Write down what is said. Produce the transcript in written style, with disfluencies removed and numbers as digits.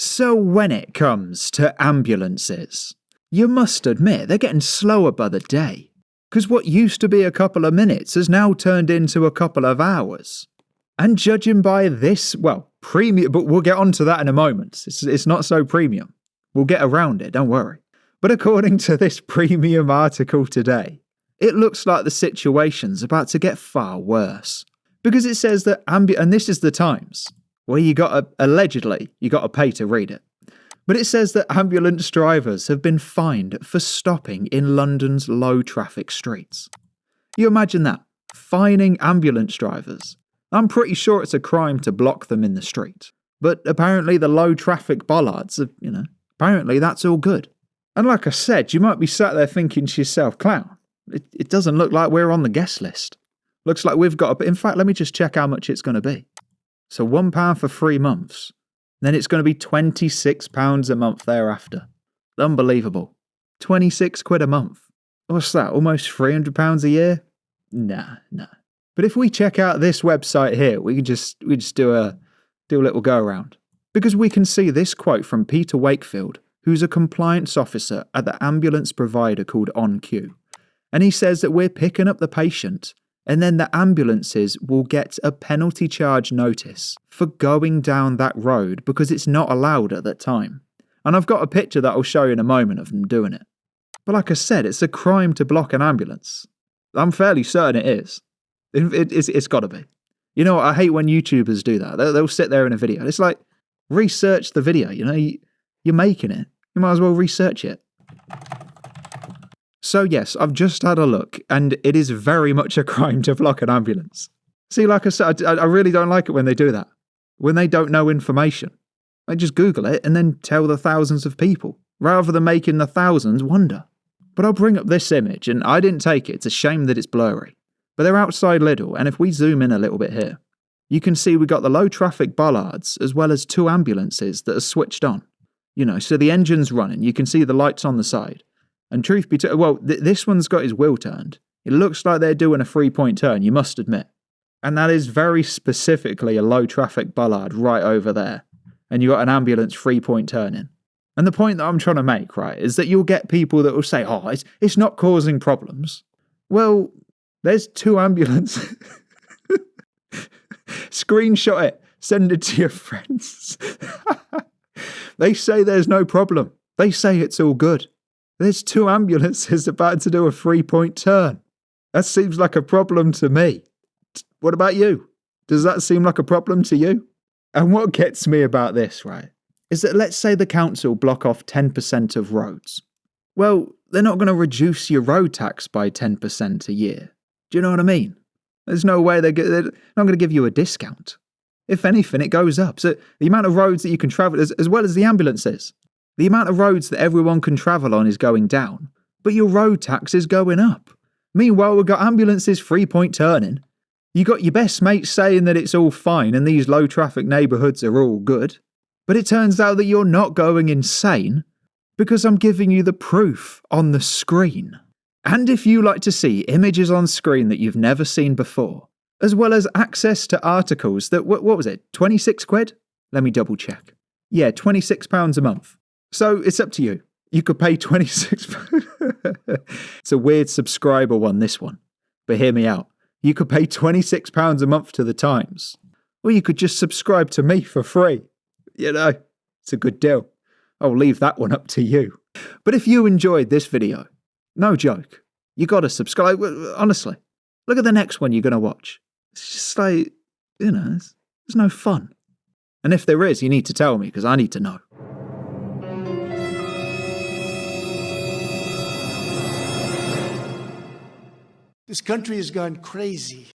So when it comes to ambulances, you must admit they're getting slower by the day. Because what used to be a couple of minutes has now turned into a couple of hours. And judging by this, well, premium, but we'll get onto that in a moment. It's not so premium. We'll get around it, don't worry. But according to this premium article today, it looks like the situation's about to get far worse. Because it says that and this is the Times, where allegedly, you got to pay to read it. But it says that ambulance drivers have been fined for stopping in London's low traffic streets. You imagine that? Fining ambulance drivers. I'm pretty sure it's a crime to block them in the street. But apparently the low traffic bollards, apparently that's all good. And like I said, you might be sat there thinking to yourself, clown, it doesn't look like we're on the guest list. Looks like we've got in fact, let me just check how much it's going to be. So £1 for 3 months. Then it's going to be £26 a month thereafter. Unbelievable. 26 quid a month. What's that? Almost £300 a year? Nah. But if we check out this website here, we just do a little go around. Because we can see this quote from Peter Wakefield, who's a compliance officer at the ambulance provider called OnQ. And he says that we're picking up the patient, and then the ambulances will get a penalty charge notice for going down that road because it's not allowed at that time. And I've got a picture that I'll show you in a moment of them doing it. But like I said, it's a crime to block an ambulance. I'm fairly certain it is. It's got to be. You know what? I hate when YouTubers do that. They'll sit there in a video. It's like, research the video, you're making it. You might as well research it. So yes, I've just had a look, and it is very much a crime to block an ambulance. See, like I said, I really don't like it when they do that. When they don't know information. They just Google it and then tell the thousands of people, rather than making the thousands wonder. But I'll bring up this image, and I didn't take it. It's a shame that it's blurry. But they're outside Lidl, and if we zoom in a little bit here, you can see we got the low traffic bollards as well as 2 ambulances that are switched on. So the engine's running. You can see the lights on the side. And truth be told, this one's got his wheel turned. It looks like they're doing a 3-point turn, you must admit. And that is very specifically a low traffic bollard right over there. And you got an ambulance 3-point turning. And the point that I'm trying to make, right, is that you'll get people that will say, oh, it's not causing problems. Well, there's 2 ambulances. Screenshot it. Send it to your friends. They say there's no problem. They say it's all good. There's 2 ambulances about to do a 3-point turn. That seems like a problem to me. What about you? Does that seem like a problem to you? And what gets me about this, right, is that let's say the council block off 10% of roads. Well, they're not going to reduce your road tax by 10% a year. Do you know what I mean? There's no way they're not going to give you a discount. If anything, it goes up. So the amount of roads that you can travel, as well as the ambulances, the amount of roads that everyone can travel on is going down, but your road tax is going up. Meanwhile, we've got ambulances 3-point turning. You got your best mates saying that it's all fine and these low traffic neighbourhoods are all good. But it turns out that you're not going insane because I'm giving you the proof on the screen. And if you like to see images on screen that you've never seen before, as well as access to articles that, what was it, 26 quid? Let me double check. Yeah, £26 a month. So it's up to you. You could pay 26. It's a weird subscriber one, this one. But hear me out. You could pay £26 a month to the Times. Or you could just subscribe to me for free. It's a good deal. I'll leave that one up to you. But if you enjoyed this video, no joke, you got to subscribe. Honestly, look at the next one you're going to watch. It's just like, there's no fun. And if there is, you need to tell me because I need to know. This country has gone crazy.